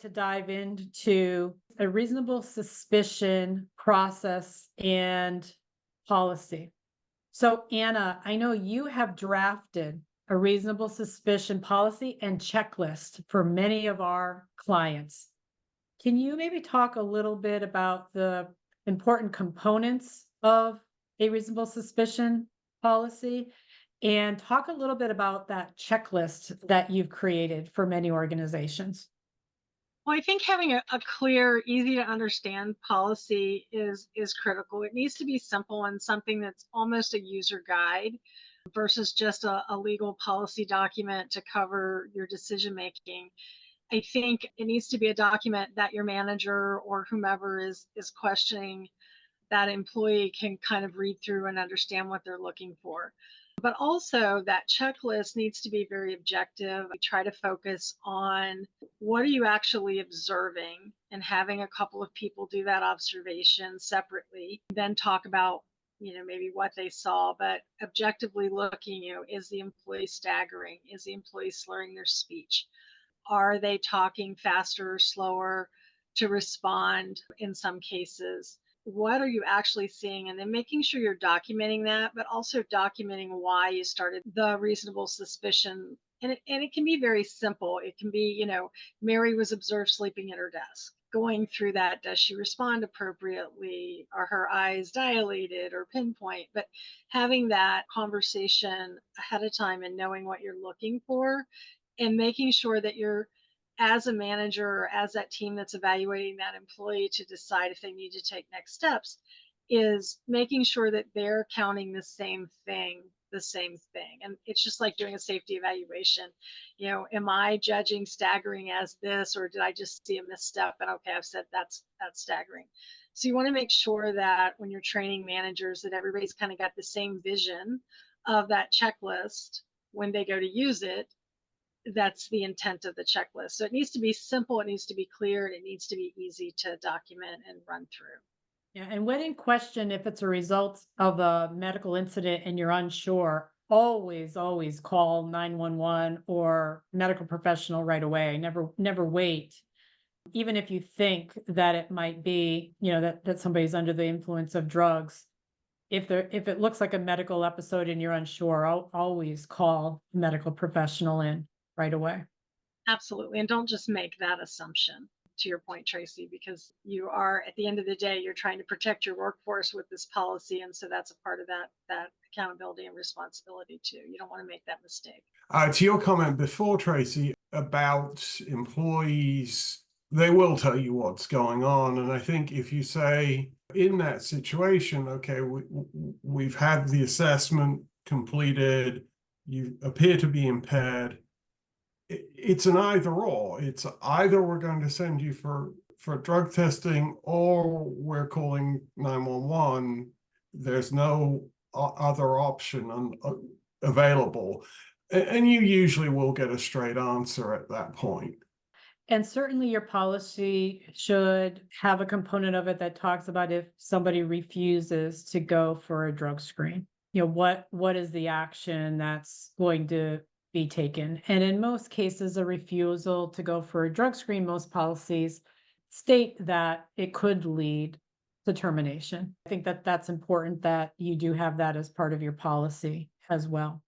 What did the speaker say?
to dive into a reasonable suspicion process and policy. So, Anna, I know you have drafted a reasonable suspicion policy and checklist for many of our clients. Can you maybe talk a little bit about the important components of a reasonable suspicion policy and talk a little bit about that checklist that you've created for many organizations? Well, I think having a clear, easy to understand policy is critical. It needs to be simple and something that's almost a user guide versus just a legal policy document to cover your decision making. I think it needs to be a document that your manager or whomever is questioning that employee can kind of read through and understand what they're looking for. But also, that checklist needs to be very objective. I try to focus on what are you actually observing and having a couple of people do that observation separately, then talk about maybe what they saw, but objectively looking, is the employee staggering? Is the employee slurring their speech? Are they talking faster or slower to respond in some cases? What are you actually seeing? And then making sure you're documenting that, but also documenting why you started the reasonable suspicion. And it can be very simple. It can be, Mary was observed sleeping at her desk. Going through that, does she respond appropriately? Are her eyes dilated or pinpoint? But having that conversation ahead of time and knowing what you're looking for and making sure that you're, as a manager or as that team that's evaluating that employee to decide if they need to take next steps, is making sure that they're counting the same thing. And it's just like doing a safety evaluation. Am I judging staggering as this, or did I just see a misstep? And okay, I've said that's staggering. So you want to make sure that when you're training managers that everybody's kind of got the same vision of that checklist when they go to use it. That's the intent of the checklist. So it needs to be simple, it needs to be clear, and it needs to be easy to document and run through. Yeah, and when in question, if it's a result of a medical incident and you're unsure, always call 911 or medical professional right away. Never wait. Even if you think that it might be, that somebody's under the influence of drugs. If it looks like a medical episode and you're unsure, I'll always call a medical professional in right away. Absolutely. And don't just make that assumption, to your point, Tracy, because you are, at the end of the day, you're trying to protect your workforce with this policy. And so that's a part of that accountability and responsibility too. You don't want to make that mistake. To your comment before, Tracy, about employees, they will tell you what's going on. And I think if you say in that situation, okay, we've had the assessment completed, you appear to be impaired, it's an either or. It's either we're going to send you for drug testing or we're calling 911. There's no other option available. And you usually will get a straight answer at that point. And certainly your policy should have a component of it that talks about if somebody refuses to go for a drug screen. What is the action that's going to be taken? And in most cases, a refusal to go for a drug screen, most policies state that it could lead to termination. I think that that's important that you do have that as part of your policy as well.